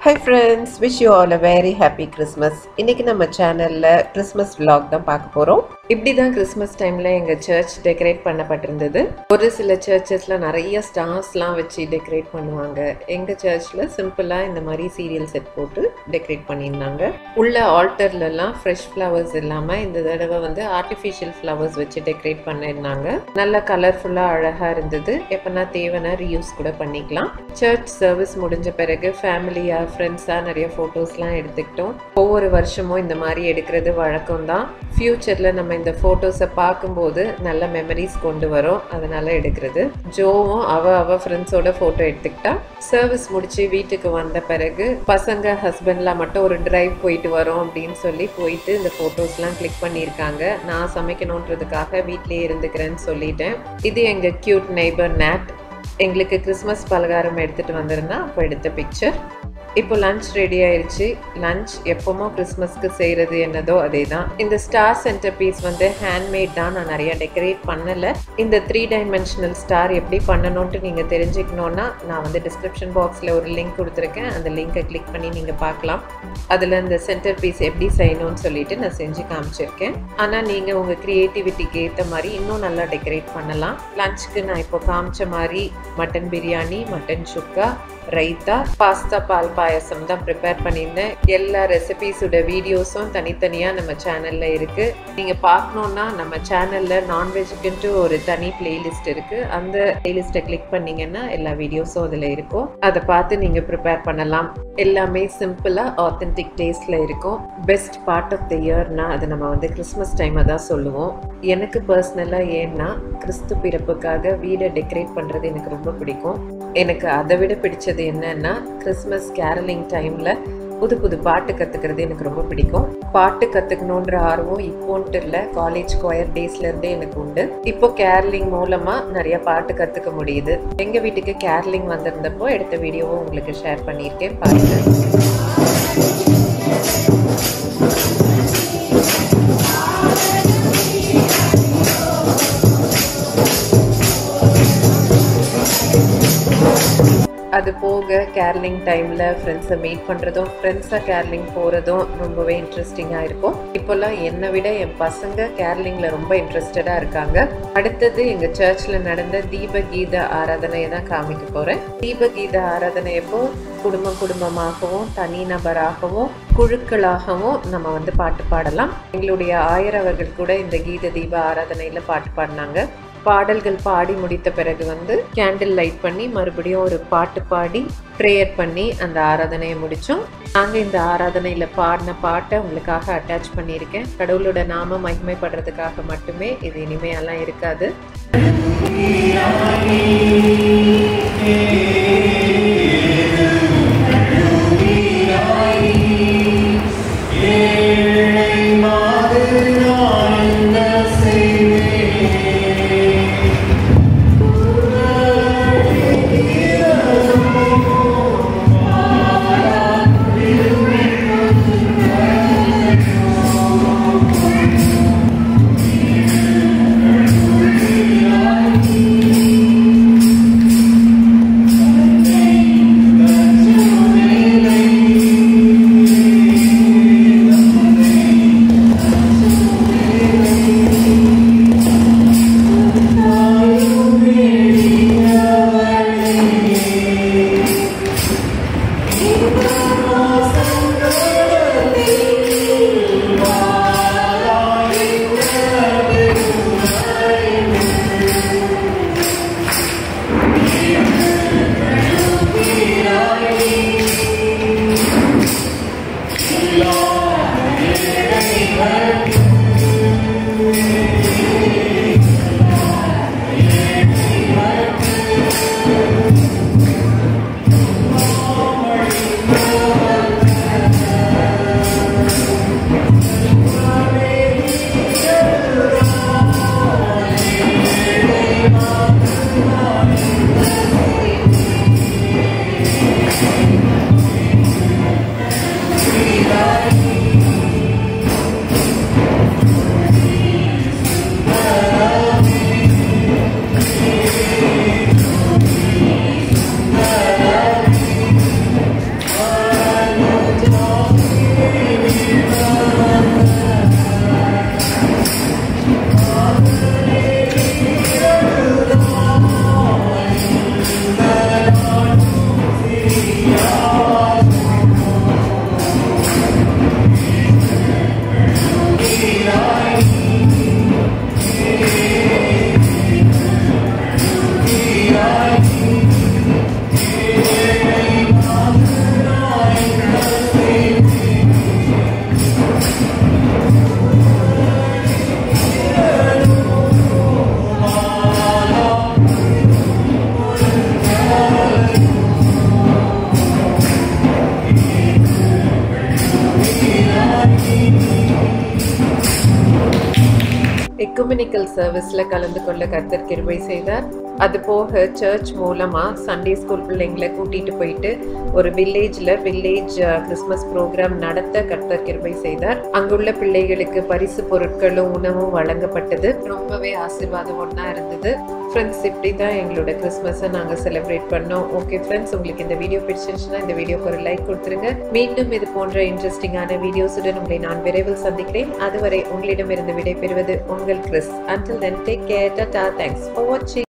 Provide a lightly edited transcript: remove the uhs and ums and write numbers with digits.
Hi friends, wish you all a very happy Christmas. இன்னைக்கு நம்ம சேனல்ல கிறிஸ்மஸ் vlog தான் பார்க்க போறோம். இப்படி தான் கிறிஸ்மஸ் டைம்ல எங்க சர்ச் டெக்கரேட் பண்ணப்பட்டிருந்தது. ஒரு சில சர்ச்சஸ்ல நிறைய ஸ்டார்ஸ்லாம் வச்சு டெக்கரேட் பண்ணுவாங்க. எங்க சர்ச்ல சிம்பிளா இந்த மாதிரி சீரியல் செட் போட்டு டெக்கரேட் பண்ணியிருந்தாங்க. உள்ள ஆல்டர்லலாம் ஃப்ரெஷ் ஃப்ளவர்ஸ் இல்லாம இந்த தடவை வந்து ஆர்டிஃபிஷியல் ஃப்ளவர்ஸ் வச்சு டெக்கரேட் பண்ணியிருந்தாங்க. நல்ல கலர்ஃபுல்லா அழகா இருந்தது. எப்பனா தேவைன்னா ரீயூஸ் கூட பண்ணிக்கலாம். சர்ச் சர்வீஸ் முடிஞ்ச பிறகு ஃபேமிலியா ஃப்ரெண்ட்ஸா நிறைய போட்டோஸ்லாம் எடுத்துக்கிட்டோம். ஒவ்வொரு வருஷமும் இந்த மாதிரி எடுக்கிறது வழக்கம் தான். ஃபியூச்சர்ல நம்ம இந்த போட்டோஸை பார்க்கும்போது நல்ல மெமரிஸ் கொண்டு வரும், அதனால எடுக்கிறது. ஜோவும் அவ ஃப்ரெண்ட்ஸோட போட்டோ எடுத்துக்கிட்டா. சர்வீஸ் முடிச்சு வீட்டுக்கு வந்த பிறகு பசங்க ஹஸ்பண்ட்லாம் மட்டும் ஒரு டிரைவ் போயிட்டு வரோம் அப்படின்னு சொல்லி போயிட்டு இந்த போட்டோஸ்லாம் கிளிக் பண்ணியிருக்காங்க. நான் சமைக்கணுன்றதுக்காக வீட்லயே இருந்துக்கிறேன்னு சொல்லிட்டேன். இது எங்க கியூட் நெய்பர் நேட் எங்களுக்கு கிறிஸ்மஸ் பலகாரம் எடுத்துட்டு வந்திருந்தா அப்போ எடுத்த பிக்சர். இப்போ லஞ்ச் ரெடி ஆயிடுச்சு. லஞ்ச் எப்பவுமோ கிறிஸ்மஸ்க்கு செய்கிறது என்னதோ அதே தான். இந்த ஸ்டார் சென்டர் பீஸ் வந்து ஹேண்ட்மேட் தான். நான் நிறைய டெக்கரேட் பண்ணலை. இந்த 3 டைமென்ஷனல் ஸ்டார் எப்படி பண்ணணும்ட்டு நீங்கள் தெரிஞ்சுக்கணுன்னா நான் வந்து டிஸ்கிரிப்ஷன் பாக்ஸில் ஒரு லிங்க் கொடுத்துருக்கேன். அந்த லிங்கை கிளிக் பண்ணி நீங்கள் பார்க்கலாம். அதில் இந்த சென்டர் பீஸ் எப்படி செய்யணும்னு சொல்லிட்டு நான் செஞ்சு காமிச்சிருக்கேன். ஆனால் நீங்கள் உங்கள் க்ரியேட்டிவிட்டிக்கு ஏற்ற மாதிரி இன்னும் நல்லா டெக்கரேட் பண்ணலாம். லஞ்சுக்கு நான் இப்போ காமிச்ச மாதிரி மட்டன் பிரியாணி, மட்டன் சுக்கா, ரைத்தா, பாஸ்தா, பால் பாயசம் தான் ப்ரிப்பேர் பண்ணியிருந்தேன். எல்லா ரெசிபீஸோட வீடியோஸும் தனித்தனியாக நம்ம சேனலில் இருக்குது. நீங்கள் பார்க்கணுன்னா நம்ம சேனலில் நான்வெஜ்க்குன்ட்டு ஒரு தனி பிளேலிஸ்ட் இருக்குது. அந்த பிளேலிஸ்ட்டை கிளிக் பண்ணிங்கன்னா எல்லா வீடியோஸும் அதில் இருக்கும். அதை பார்த்து நீங்கள் ப்ரிப்பேர் பண்ணலாம். எல்லாமே சிம்பிளாக ஆத்தென்டிக் டேஸ்டில் இருக்கும். பெஸ்ட் பார்ட் ஆஃப் த இயர்னா அது நம்ம வந்து கிறிஸ்மஸ் டைமை தான் சொல்லுவோம். எனக்கு பர்சனலாக ஏன்னா கிறிஸ்து பிறப்புக்காக வீடை டெக்கரேட் பண்ணுறது எனக்கு ரொம்ப பிடிக்கும். எனக்கு அதை விட பிடிச்சது என்னன்னா கிறிஸ்மஸ் கேரலிங் டைமில் புது புது பாட்டு கற்றுக்கிறது எனக்கு ரொம்ப பிடிக்கும். பாட்டு கற்றுக்கணுன்ற ஆர்வம் இப்போன்ட்டு இல்லை, காலேஜ் கொயர் டேஸ்லேருந்தே எனக்கு உண்டு. இப்போ கேரலிங் மூலமாக நிறைய பாட்டு கற்றுக்க முடியுது. எங்கள் வீட்டுக்கு கேரலிங் வந்திருந்தப்போ எடுத்த வீடியோவும் உங்களுக்கு ஷேர் பண்ணியிருக்கேன், பாருங்கள். அது போக கேரலிங் டைமில் ஃப்ரெண்ட்ஸை மீட் பண்ணுறதும் ஃப்ரெண்ட்ஸாக கேரலிங் போகிறதும் ரொம்பவே இன்ட்ரெஸ்டிங்காக இருக்கும். இப்போல்லாம் என்னை விட என் பசங்க கேரலிங்கில் ரொம்ப இன்ட்ரெஸ்டடாக இருக்காங்க. அடுத்தது எங்கள் சர்ச்சில் நடந்த தீப கீத ஆராதனையை தான் காமிக்க போகிறேன். தீப கீத ஆராதனையப்போ குடும்பமாகவும் தனிநபராகவும் குழுக்களாகவும் நம்ம வந்து பாட்டு பாடலாம். எங்களுடைய ஆயரவர்கள் கூட இந்த கீத தீப ஆராதனையில் பாட்டு பாடினாங்க. பாடல்கள் பாடி முடித்த பிறகு வந்து கேண்டில் லைட் பண்ணி மறுபடியும் ஒரு பாட்டு பாடி ப்ரேயர் பண்ணி அந்த ஆராதனையை முடித்தோம். நாங்கள் இந்த ஆராதனையில் பாடின பாட்டை உங்களுக்காக அட்டாச் பண்ணியிருக்கேன். கடவுளோட நாம மகிமைப்படுறதுக்காக மட்டுமே. இது இனிமையெல்லாம் இருக்காது. எக்குமெனிக்கல் சர்வீஸ்ல கலந்து கொள்ள கர்த்தர் கிருபை செய்தார். அது போக சர்ச் மூலமா சண்டே ஸ்கூல் பிள்ளைங்களை கூட்டிட்டு போயிட்டு ஒரு வில்லேஜ் கிறிஸ்மஸ் ப்ரோக்ராம் நடத்த கர்த்தர் கிருபை செய்தார். அங்குள்ள பிள்ளைகளுக்கு பரிசு பொருட்களும் உணவும் வழங்கப்பட்டது. ரொம்பவே ஆசீர்வாதம் ஒண்ணா இருந்தது. ஃப்ரெண்ட்ஸ், இப்படி தான் எங்களோட கிறிஸ்மஸை நாங்கள் செலிப்ரேட் பண்ணோம். ஓகே ஃப்ரெண்ட்ஸ், உங்களுக்கு இந்த வீடியோ பிடிச்சிருந்துச்சுன்னா இந்த வீடியோக்கு ஒரு லைக் கொடுத்துருங்க. மீண்டும் இது போன்ற இன்ட்ரெஸ்டிங்கான வீடியோஸுடன் உங்களை நான் விரைவில் சந்திக்கிறேன். அதுவரை உங்களிடமிருந்து விடைபெறுவது உங்கள் Chris. Until then, take care. Tata. Thanks for watching.